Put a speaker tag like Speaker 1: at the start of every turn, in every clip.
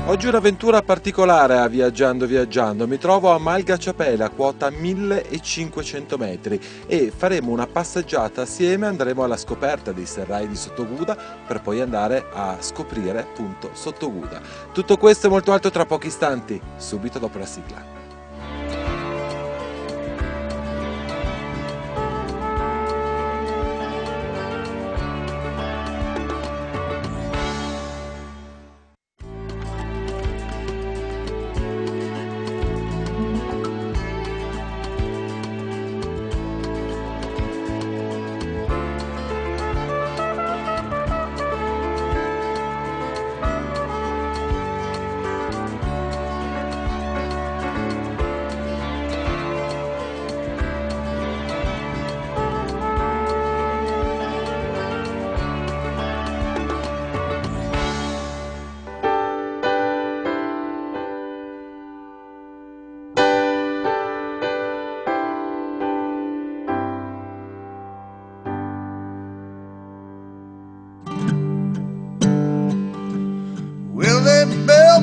Speaker 1: Oggi un'avventura particolare a Viaggiando Viaggiando. Mi trovo a Malga Ciapela, quota 1500 metri, e faremo una passeggiata assieme. Andremo alla scoperta dei serrai di Sottoguda per poi andare a scoprire appunto Sottoguda. Tutto questo e molto altro tra pochi istanti, subito dopo la sigla.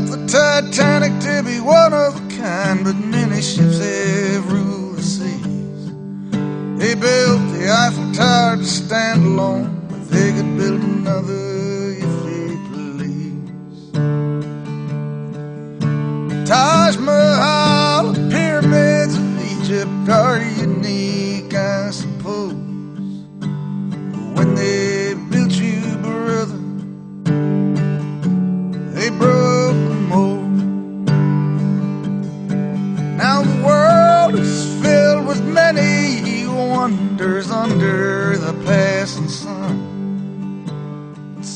Speaker 2: The Titanic to be one of a kind, but many ships have ruled the seas. They built the Eiffel Tower to stand alone, but they could build another if they please. Taj Mahal, the pyramids of Egypt are unique, I suppose. But when they built you, brother, they broke the mold. Now the world is filled with many wonders under the passing sun.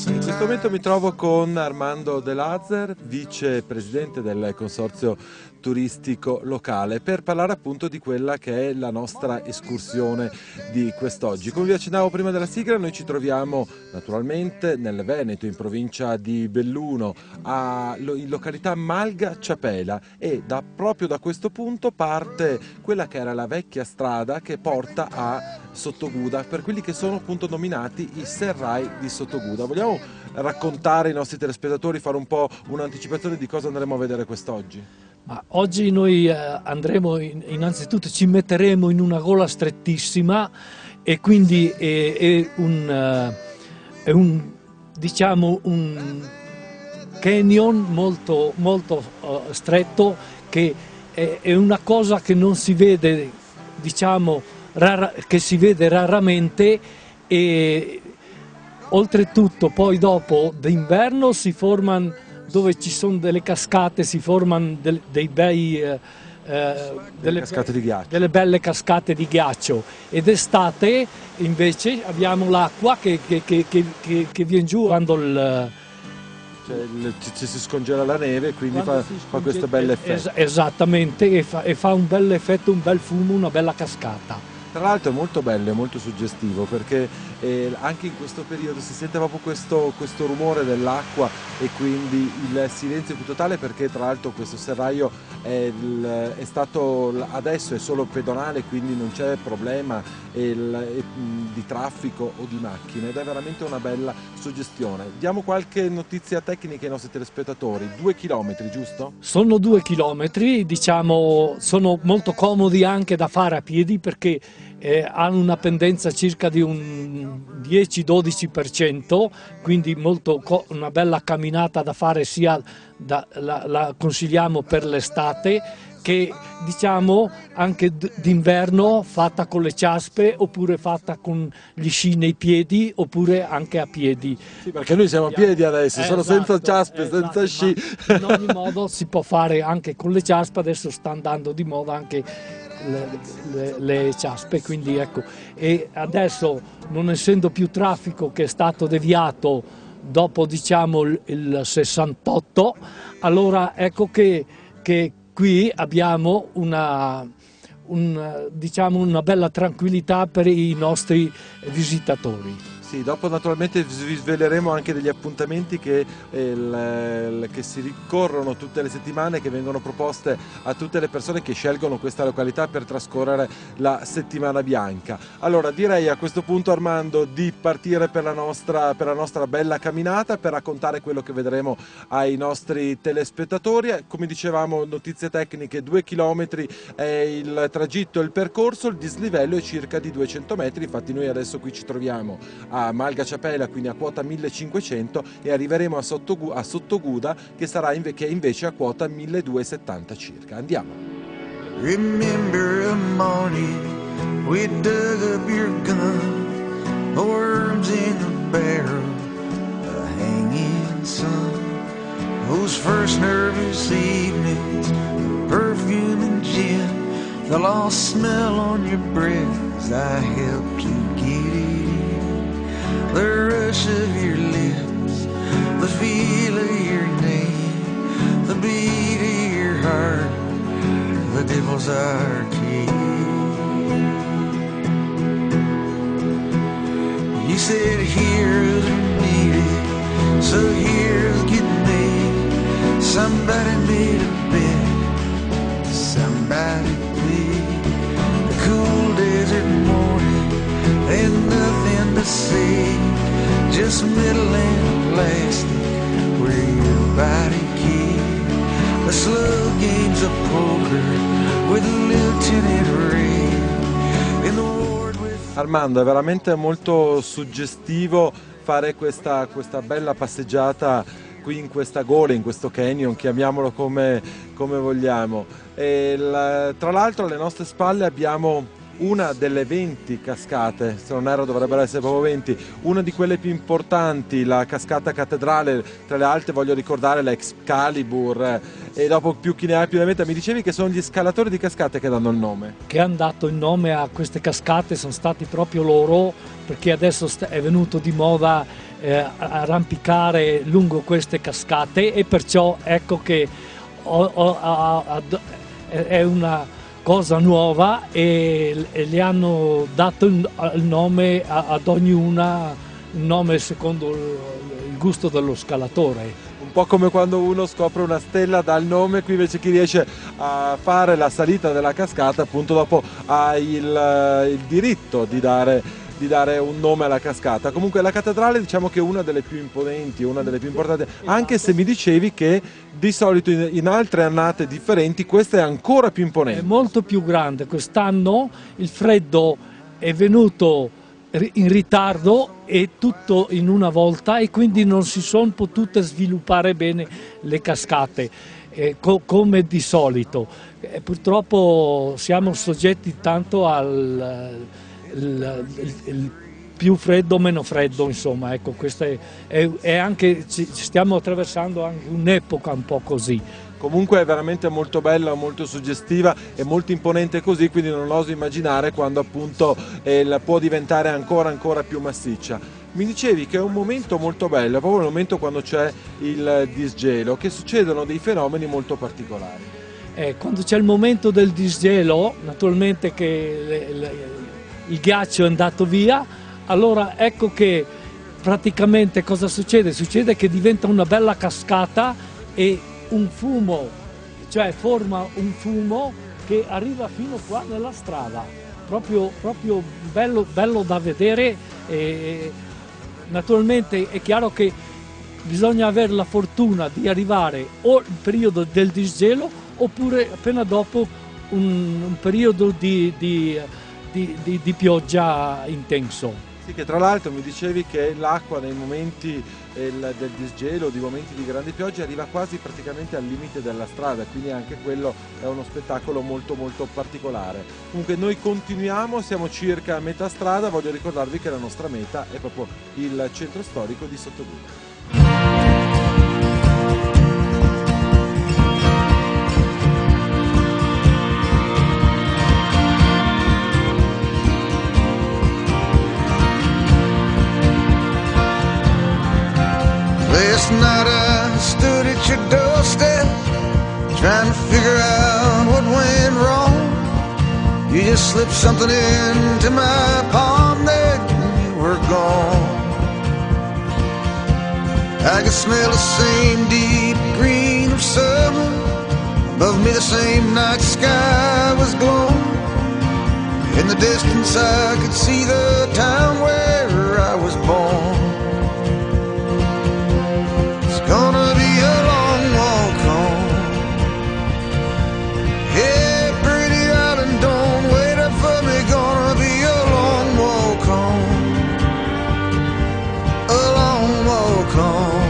Speaker 1: In questo momento mi trovo con Armando De Lazer, vicepresidente del consorzio turistico locale, per parlare appunto di quella che è la nostra escursione di quest'oggi. Come vi accennavo prima della sigla, noi ci troviamo naturalmente nel Veneto, in provincia di Belluno, in località Malga Ciapela, e proprio da questo punto parte quella che era la vecchia strada che porta a Sottoguda, per quelli che sono appunto nominati i serrai di Sottoguda. Vogliamo raccontare ai nostri telespettatori, fare un po' un'anticipazione di cosa andremo a vedere quest'oggi?
Speaker 3: Oggi noi andremo, innanzitutto ci metteremo in una gola strettissima, e quindi è un canyon molto, molto stretto, che è una cosa che non si vede, che si vede raramente. E oltretutto poi dopo d'inverno si formano, dove ci sono delle cascate, si formano delle belle cascate di ghiaccio, ed d'estate invece abbiamo l'acqua che viene giù quando
Speaker 1: ci si scongela la neve, quindi fa questo bel effetto.
Speaker 3: Esattamente, e fa un bel effetto, un bel fumo, una bella cascata.
Speaker 1: Tra l'altro è molto bello e molto suggestivo, perché anche in questo periodo si sente proprio questo rumore dell'acqua, e quindi il silenzio più totale, perché tra l'altro questo serraglio adesso è solo pedonale, quindi non c'è problema di traffico o di macchine, ed è veramente una bella suggestione. Diamo qualche notizia tecnica ai nostri telespettatori: 2 chilometri, giusto?
Speaker 3: Sono 2 chilometri, sono molto comodi anche da fare a piedi, perché hanno una pendenza circa di un 10-12%, quindi una bella camminata da fare, sia la consigliamo per l'estate che anche d'inverno, fatta con le ciaspe, oppure fatta con gli sci nei piedi, oppure anche a piedi.
Speaker 1: Sì, perché noi siamo a piedi adesso, sono senza ciaspe, senza sci.
Speaker 3: In ogni modo si può fare anche con le ciaspe, adesso sta andando di moda anche le ciaspe, quindi ecco. E adesso, non essendo più traffico, che è stato deviato dopo il 68, allora ecco che qui abbiamo una bella tranquillità per i nostri visitatori.
Speaker 1: Sì, dopo naturalmente vi sveleremo anche degli appuntamenti che si ricorrono tutte le settimane, che vengono proposte a tutte le persone che scelgono questa località per trascorrere la settimana bianca. Allora direi a questo punto, Armando, di partire per la nostra bella camminata, per raccontare quello che vedremo ai nostri telespettatori. Come dicevamo, notizie tecniche: 2 chilometri è il tragitto, il percorso, il dislivello è circa di 200 metri, infatti noi adesso qui ci troviamo a Malga Ciapela, quindi a quota 1500, e arriveremo a Sottoguda che è invece a quota 1270 circa. Andiamo.
Speaker 2: Remember a morning we dug up your gun, the worms in the barrel, the hanging sun, those first nervous evenings, the perfume and gin, the lost smell on your breath as I helped to get it. The rush of your lips, the feel of your name, the beat of your heart, the devil's arcade. You said heroes are needed, so heroes get made. Somebody made a bed, somebody played. The cool desert morning, ain't nothing to say, just metal and plastic where your body keeps. The slow games of poker with Lieutenant Ray in the ward with...
Speaker 1: Armando, è veramente molto suggestivo fare questa bella passeggiata qui in questa gola, in questo canyon, chiamiamolo come vogliamo. Tra l'altro alle nostre spalle abbiamo una delle 20 cascate, se non erro dovrebbero essere proprio 20, una di quelle più importanti, la cascata Cattedrale. Tra le altre voglio ricordare la Excalibur, e dopo più chi ne ha più ne metta. Mi dicevi che sono gli scalatori di cascate che danno il nome?
Speaker 3: Che hanno dato il nome a queste cascate sono stati proprio loro, perché adesso è venuto di moda arrampicare lungo queste cascate, e perciò ecco che è una cosa nuova, e le hanno dato il nome ad ognuna, un nome secondo il gusto dello scalatore.
Speaker 1: Un po' come quando uno scopre una stella dal nome, qui invece chi riesce a fare la salita della cascata appunto dopo ha il diritto di dare un nome alla cascata. Comunque la cattedrale, diciamo che è una delle più imponenti, una delle più importanti, anche se mi dicevi che di solito in altre annate differenti questa è ancora più imponente.
Speaker 3: È molto più grande. Quest'anno il freddo è venuto in ritardo e tutto in una volta, e quindi non si sono potute sviluppare bene le cascate come di solito. Purtroppo siamo soggetti tanto al più freddo, meno freddo, insomma, ecco, questa è anche, stiamo attraversando anche un'epoca un po' così.
Speaker 1: Comunque è veramente molto bella, molto suggestiva e molto imponente così, quindi non oso immaginare quando appunto può diventare ancora più massiccia. Mi dicevi che è un momento molto bello, proprio il momento quando c'è il disgelo, che succedono dei fenomeni molto particolari.
Speaker 3: Quando c'è il momento del disgelo, naturalmente che il ghiaccio è andato via, allora ecco che praticamente cosa succede? Succede che diventa una bella cascata e un fumo, cioè forma un fumo che arriva fino qua nella strada, proprio bello da vedere. Naturalmente è chiaro che bisogna avere la fortuna di arrivare o il periodo del disgelo oppure appena dopo un periodo di pioggia intenso.
Speaker 1: Sì, che tra l'altro mi dicevi che l'acqua nei momenti del disgelo, di momenti di grande pioggia, arriva quasi praticamente al limite della strada, quindi anche quello è uno spettacolo molto particolare. Comunque noi continuiamo, siamo circa a metà strada, voglio ricordarvi che la nostra meta è proprio il centro storico di Sottoguda.
Speaker 2: Last night I stood at your doorstep, trying to figure out what went wrong. You just slipped something into my palm there and you were gone. I could smell the same deep green of summer. Above me the same night sky was glowing. In the distance I could see the town where I was born. It's gonna be a long walk home. Yeah, pretty island, don't wait up for me. Gonna be a long walk home. A long walk home.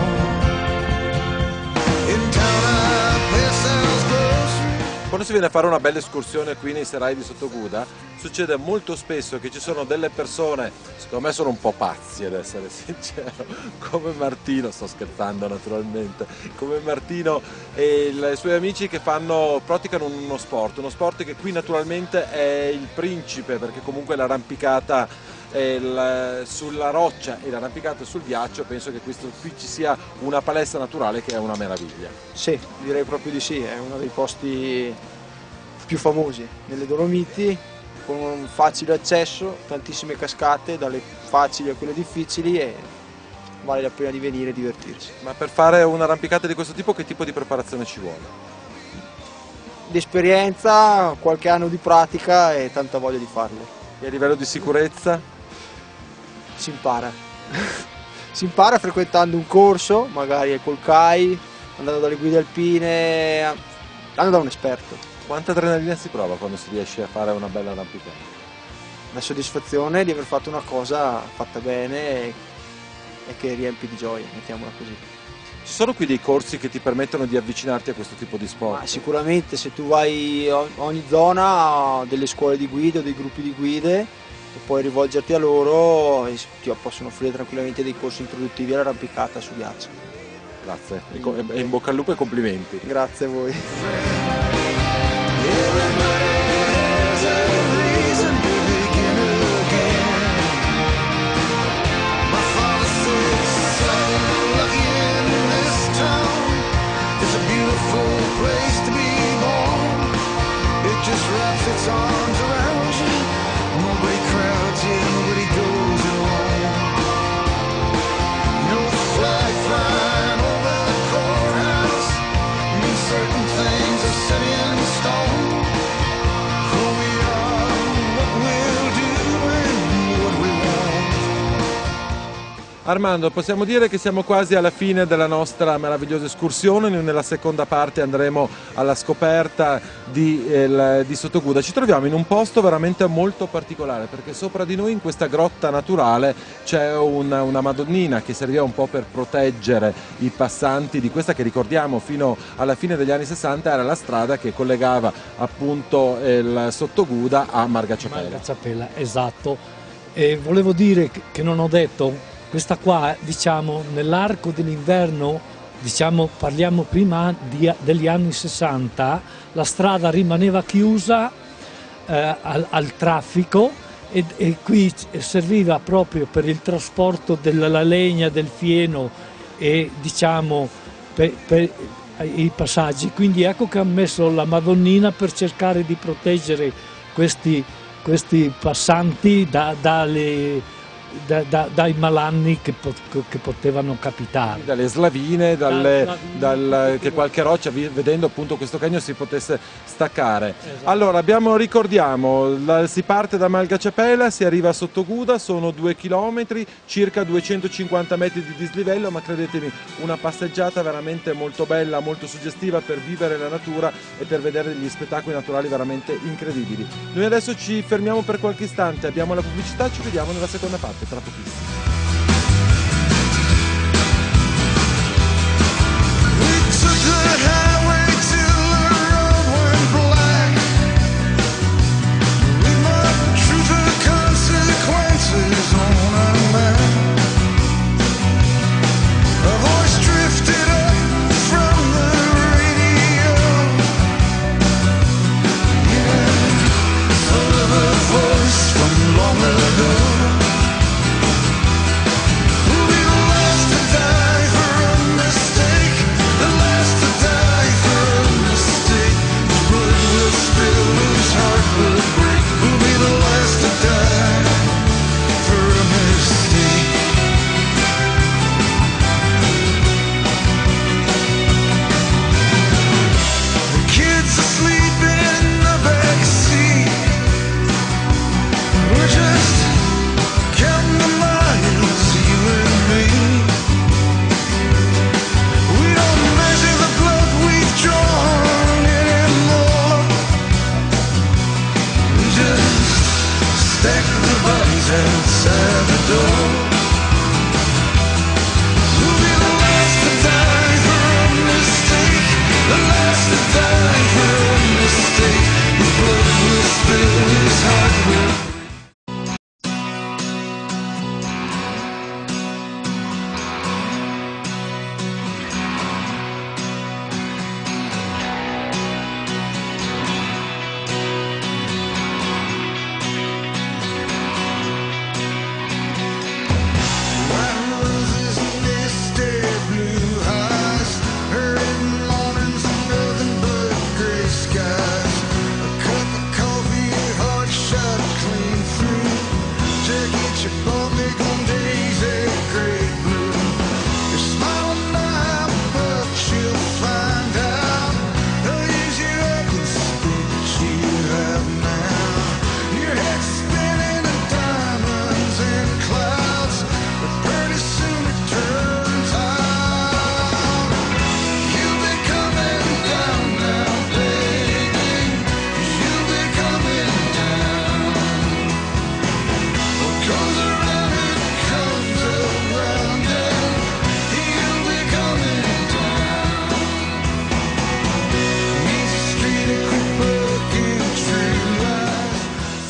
Speaker 2: In town I pass Sal's grocery.
Speaker 1: Quando si viene a fare una bella escursione qui nei serralli di Sottoguda, succede molto spesso che ci sono delle persone, secondo me sono un po' pazzi ad essere sincero, come Martino, sto scherzando naturalmente, come Martino e i suoi amici che praticano uno sport che qui naturalmente è il principe, perché comunque l'arrampicata sulla roccia e l'arrampicata sul ghiaccio, penso che qui ci sia una palestra naturale che è una meraviglia.
Speaker 4: Sì, direi proprio di sì, è uno dei posti più famosi nelle Dolomiti, con un facile accesso, tantissime cascate, dalle facili a quelle difficili, e vale la pena di venire e divertirsi.
Speaker 1: Ma per fare un'arrampicata di questo tipo che tipo di preparazione ci vuole?
Speaker 4: Di esperienza, qualche anno di pratica e tanta voglia di farle.
Speaker 1: E a livello di sicurezza?
Speaker 4: Si impara. Si impara frequentando un corso, magari col CAI, andando dalle guide alpine, andando da un esperto.
Speaker 1: Quanta adrenalina si prova quando si riesce a fare una bella arrampicata?
Speaker 4: La soddisfazione di aver fatto una cosa fatta bene e che riempie di gioia, mettiamola così.
Speaker 1: Ci sono qui dei corsi che ti permettono di avvicinarti a questo tipo di sport?
Speaker 4: Ma sicuramente se tu vai a ogni zona, delle scuole di guida o dei gruppi di guide, e puoi rivolgerti a loro e ti possono offrire tranquillamente dei corsi introduttivi all'arrampicata su ghiaccio.
Speaker 1: Grazie, e in bocca al lupo e complimenti.
Speaker 4: Grazie a voi.
Speaker 1: Armando, possiamo dire che siamo quasi alla fine della nostra meravigliosa escursione. Nella seconda parte andremo alla scoperta di Sottoguda. Ci troviamo in un posto veramente molto particolare, perché sopra di noi in questa grotta naturale c'è una Madonnina che serviva un po' per proteggere i passanti di questa che, ricordiamo, fino alla fine degli anni 60 era la strada che collegava appunto il Sottoguda a Margaciapella.
Speaker 3: Margaciapella, esatto. E volevo dire che non ho detto, questa qua, diciamo, nell'arco dell'inverno, diciamo, parliamo prima degli anni 60, la strada rimaneva chiusa al traffico e qui serviva proprio per il trasporto della legna, del fieno e, diciamo, per i passaggi. Quindi ecco che ha messo la Madonnina per cercare di proteggere questi passanti dai malanni che potevano capitare.
Speaker 1: Dalle slavine, che qualche roccia, vedendo appunto questo canyon, si potesse staccare. Esatto. Allora, ricordiamo, si parte da Margaciapella, si arriva a Sottoguda, sono 2 chilometri, circa 250 metri di dislivello, ma credetemi, una passeggiata veramente molto bella, molto suggestiva per vivere la natura e per vedere degli spettacoli naturali veramente incredibili. Noi adesso ci fermiamo per qualche istante, abbiamo la pubblicità, ci vediamo nella seconda parte. Tra pochissimo.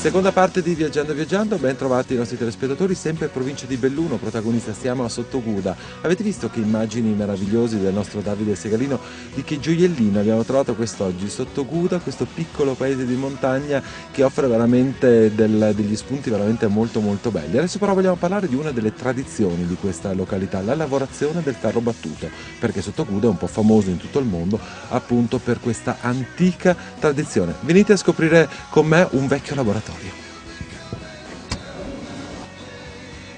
Speaker 1: Seconda parte di Viaggiando Viaggiando, ben trovati i nostri telespettatori, sempre in provincia di Belluno, protagonista siamo a Sottoguda. Avete visto che immagini meravigliosi del nostro Davide Segalino, di che gioiellino abbiamo trovato quest'oggi? Sottoguda, questo piccolo paese di montagna che offre veramente degli spunti veramente molto molto belli. Adesso però vogliamo parlare di una delle tradizioni di questa località, la lavorazione del ferro battuto, perché Sottoguda è un po' famoso in tutto il mondo appunto per questa antica tradizione. Venite a scoprire con me un vecchio laboratorio.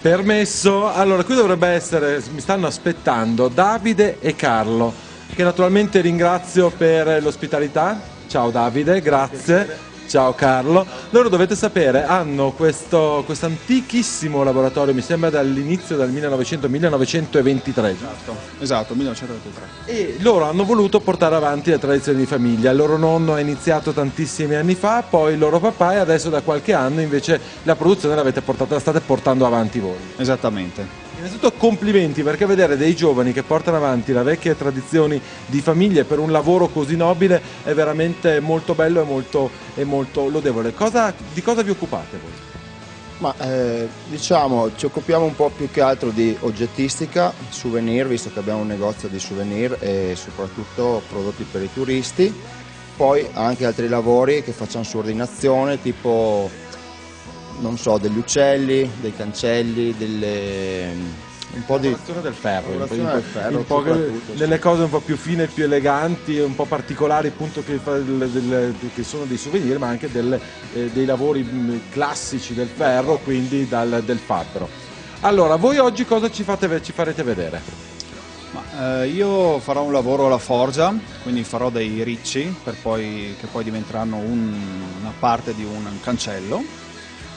Speaker 1: Permesso, allora qui dovrebbe essere, mi stanno aspettando Davide e Carlo, che naturalmente ringrazio per l'ospitalità. Ciao Davide, grazie. Ciao Carlo. Loro, dovete sapere, hanno questo antichissimo laboratorio, mi sembra dall'inizio del 1923.
Speaker 5: Esatto, 1923.
Speaker 1: E loro hanno voluto portare avanti le tradizioni di famiglia. Il loro nonno ha iniziato tantissimi anni fa, poi il loro papà, e adesso da qualche anno invece la produzione la state portando avanti voi.
Speaker 5: Esattamente.
Speaker 1: Innanzitutto complimenti, perché vedere dei giovani che portano avanti le vecchie tradizioni di famiglia per un lavoro così nobile è veramente molto bello e molto lodevole. Di cosa vi occupate voi?
Speaker 6: Ma diciamo ci occupiamo un po' più che altro di oggettistica, souvenir, visto che abbiamo un negozio di souvenir e soprattutto prodotti per i turisti, poi anche altri lavori che facciamo su ordinazione, tipo non so, degli uccelli, dei cancelli, un po' di
Speaker 1: lavorazione del ferro,
Speaker 6: lavorazione del ferro,
Speaker 1: un po'
Speaker 6: soprattutto,
Speaker 1: delle
Speaker 6: sì.
Speaker 1: cose un po' più fine, più eleganti, un po' particolari, appunto, che sono dei souvenir, ma anche dei lavori classici del ferro, quindi del fabbro. Allora, voi oggi cosa ci farete vedere?
Speaker 5: Io farò un lavoro alla forgia, quindi farò dei ricci che poi diventeranno una parte di un cancello.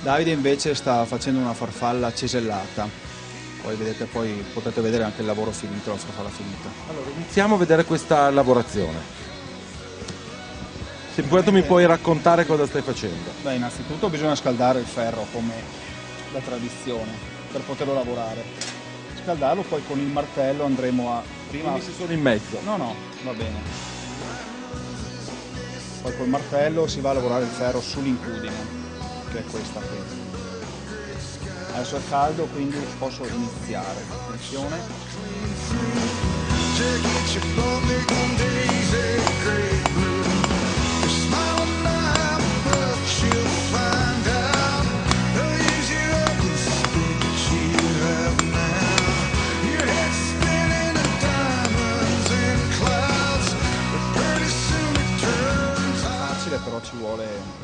Speaker 5: Davide invece sta facendo una farfalla cesellata, poi potete vedere anche il lavoro finito, la farfalla finita.
Speaker 1: Allora, iniziamo a vedere questa lavorazione. Se intanto mi puoi raccontare cosa stai facendo.
Speaker 5: Beh, innanzitutto bisogna scaldare il ferro come da tradizione per poterlo lavorare. Scaldarlo, poi con il martello andremo a...
Speaker 1: Quindi si sono in mezzo.
Speaker 5: No, va bene. Poi col martello si va a lavorare il ferro sull'incudine, che è questa qui. Adesso è caldo, quindi posso iniziare. Attenzione. Facile, però ci vuole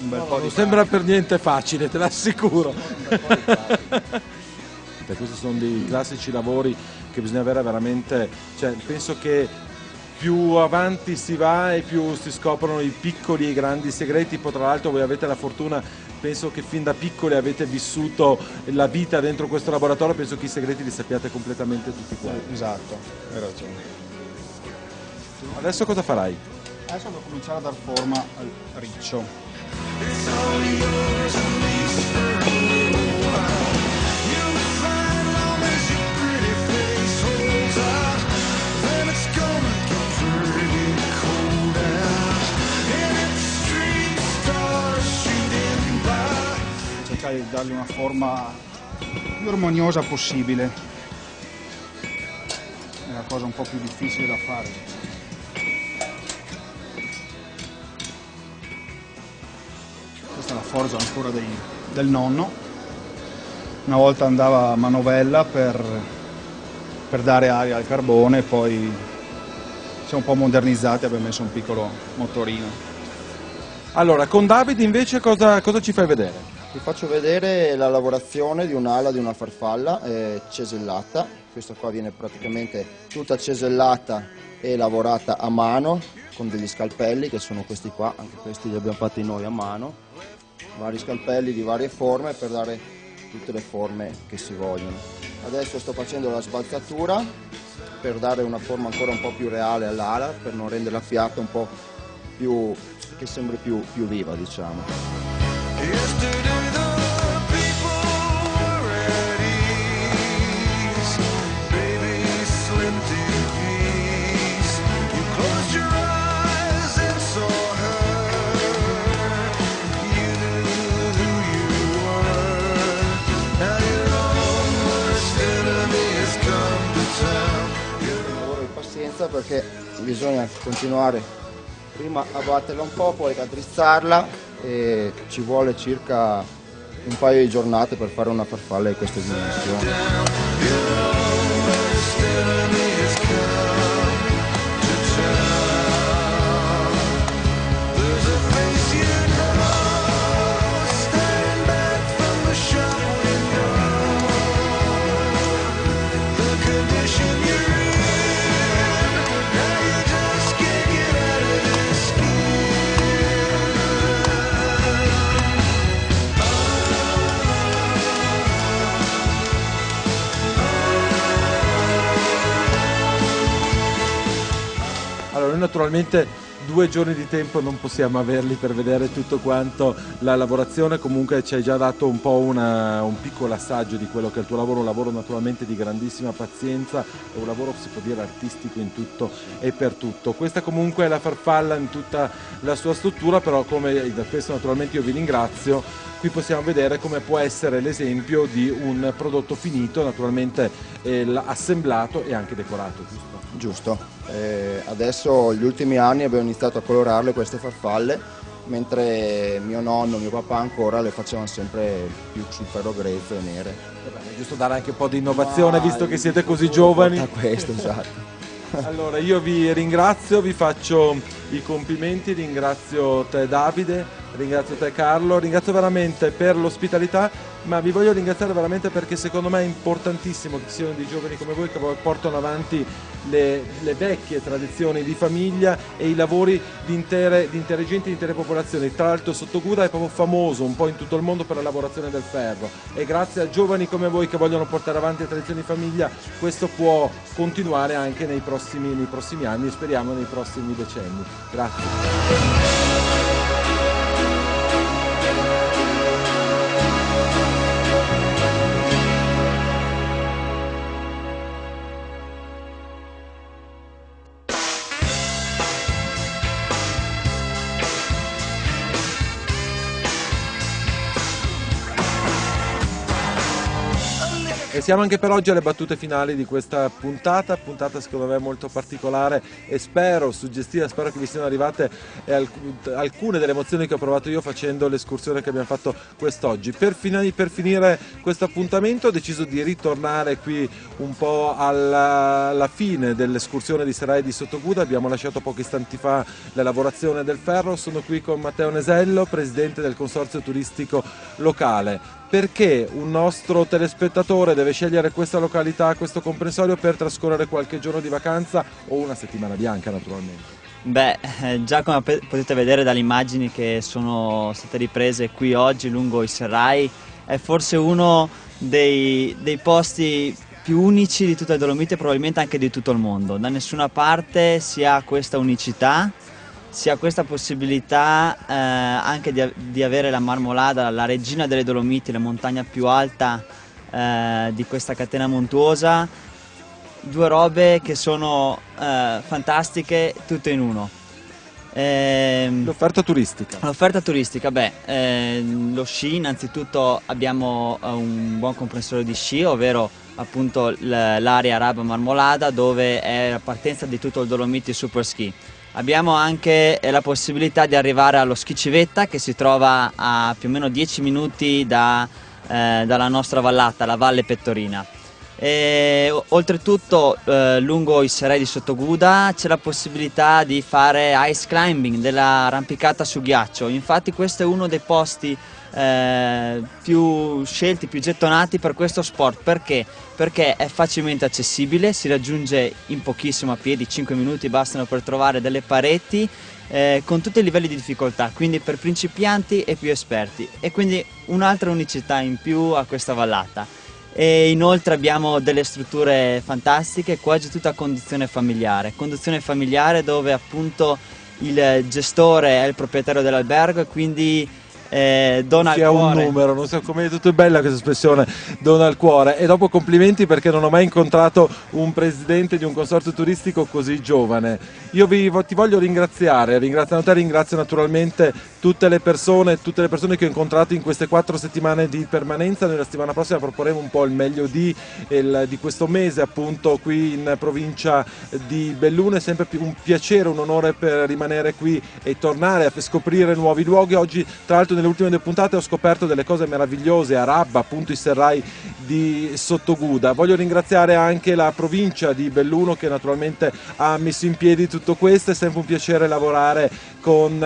Speaker 5: un bel po' di
Speaker 1: Non sembra per niente facile, te l'assicuro. Questi sono dei classici lavori che bisogna avere veramente, cioè, penso che più avanti si va e più si scoprono i piccoli e i grandi segreti. Poi tra l'altro voi avete la fortuna, penso che fin da piccoli avete vissuto la vita dentro questo laboratorio, penso che i segreti li sappiate completamente tutti quanti.
Speaker 5: Esatto, hai ragione.
Speaker 1: Adesso cosa farai?
Speaker 5: Adesso devo cominciare a dar forma al riccio. Cercare di dargli una forma più armoniosa possibile. È una cosa un po' più difficile da fare. Questa è la forgia ancora del nonno. Una volta andava a manovella per dare aria al carbone, poi siamo un po' modernizzati e abbiamo messo un piccolo motorino.
Speaker 1: Allora, con Davide invece cosa ci fai vedere?
Speaker 6: Vi faccio vedere la lavorazione di un'ala di una farfalla cesellata. Questa qua viene praticamente tutta cesellata e lavorata a mano con degli scalpelli, che sono questi qua, anche questi li abbiamo fatti noi a mano, vari scalpelli di varie forme per dare tutte le forme che si vogliono. Adesso sto facendo la sbalzatura per dare una forma ancora un po' più reale all'ala, per non rendere la fiata un po' più, che sembri più viva, diciamo. pazienza perché bisogna continuare prima a batterla un po', poi a drizzarla e ci vuole circa un paio di giornate per fare una farfalla di queste dimensioni.
Speaker 1: Allora, noi naturalmente 2 giorni di tempo non possiamo averli per vedere tutto quanto la lavorazione, comunque ci hai già dato un po' un piccolo assaggio di quello che è il tuo lavoro, un lavoro naturalmente di grandissima pazienza e un lavoro, si può dire, artistico in tutto e per tutto. Questa comunque è la farfalla in tutta la sua struttura, però come da questo naturalmente io vi ringrazio, qui possiamo vedere come può essere l'esempio di un prodotto finito, naturalmente assemblato e anche decorato, giusto?
Speaker 6: Giusto. Adesso gli ultimi anni abbiamo iniziato a colorarle queste farfalle, mentre mio nonno e mio papà ancora le facevano sempre più sul ferro grezzo e nere.
Speaker 1: È giusto dare anche un po' di innovazione, visto che siete così giovani.
Speaker 6: A questo, esatto.
Speaker 1: Allora io vi ringrazio, vi faccio i complimenti, ringrazio te Davide, ringrazio te Carlo, ringrazio veramente per l'ospitalità, ma vi voglio ringraziare veramente perché secondo me è importantissimo che ci siano dei giovani come voi che portano avanti le vecchie tradizioni di famiglia e i lavori di intere gente, di intere popolazioni. Tra l'altro Sottoguda è proprio famoso un po' in tutto il mondo per la lavorazione del ferro e grazie a giovani come voi che vogliono portare avanti le tradizioni di famiglia questo può continuare anche nei prossimi anni e speriamo nei prossimi decenni. Grazie. E siamo anche per oggi alle battute finali di questa puntata secondo me molto particolare e spero suggestiva, spero che vi siano arrivate alcune delle emozioni che ho provato io facendo l'escursione che abbiamo fatto quest'oggi. Per finire questo appuntamento ho deciso di ritornare qui un po' alla fine dell'escursione di Serai di Sottoguda, abbiamo lasciato pochi istanti fa la lavorazione del ferro, sono qui con Matteo Nesello, presidente del consorzio turistico locale. Perché un nostro telespettatore deve scegliere questa località, questo comprensorio per trascorrere qualche giorno di vacanza o una settimana bianca naturalmente?
Speaker 7: Beh, già come potete vedere dalle immagini che sono state riprese qui oggi lungo i Serrai, è forse uno dei posti più unici di tutte le Dolomiti e probabilmente anche di tutto il mondo. Da nessuna parte si ha questa unicità, si ha questa possibilità anche di avere la Marmolada, la regina delle Dolomiti, la montagna più alta di questa catena montuosa, due robe che sono fantastiche tutte in uno.
Speaker 1: L'offerta turistica.
Speaker 7: L'offerta turistica, lo sci, innanzitutto abbiamo un buon comprensore di sci, ovvero appunto l'area Rab Marmolada, dove è la partenza di tutto il Dolomiti Super Ski. Abbiamo anche la possibilità di arrivare allo Ski Civetta, che si trova a più o meno 10 minuti dalla nostra vallata, la Valle Pettorina. E, oltretutto lungo i Serai di Sottoguda c'è la possibilità di fare ice climbing, dell'arrampicata su ghiaccio. Infatti questo è uno dei posti più scelti, più gettonati per questo sport. Perché? Perché è facilmente accessibile, si raggiunge in pochissimo a piedi, 5 minuti bastano per trovare delle pareti con tutti i livelli di difficoltà, quindi per principianti e più esperti, e quindi un'altra unicità in più a questa vallata. E inoltre abbiamo delle strutture fantastiche, quasi tutta a conduzione familiare dove appunto il gestore è il proprietario dell'albergo e quindi dona
Speaker 1: Che
Speaker 7: al
Speaker 1: ha un
Speaker 7: cuore.
Speaker 1: numero, non so come è tutto bella questa espressione, dona al cuore. E dopo complimenti perché non ho mai incontrato un presidente di un consorzio turistico così giovane. Io ti voglio ringraziare, ringrazio te, ringrazio naturalmente tutte le persone che ho incontrato in queste 4 settimane di permanenza. Noi la settimana prossima proporremo un po' il meglio di questo mese appunto qui in provincia di Belluno. È sempre un piacere, un onore per rimanere qui e tornare a scoprire nuovi luoghi. Oggi tra l'altro nelle ultime 2 puntate ho scoperto delle cose meravigliose a Rabba, appunto i serrai di Sottoguda. Voglio ringraziare anche la provincia di Belluno che naturalmente ha messo in piedi tutto questo. È sempre un piacere lavorare con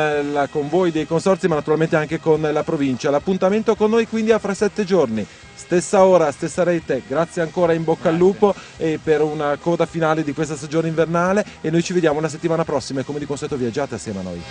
Speaker 1: voi dei consorzi, ma naturalmente anche con la provincia. L'appuntamento con noi quindi a fra 7 giorni, stessa ora, stessa rete. Grazie ancora, in bocca al lupo e per una coda finale di questa stagione invernale, e noi ci vediamo la settimana prossima e come di consueto viaggiate assieme a noi.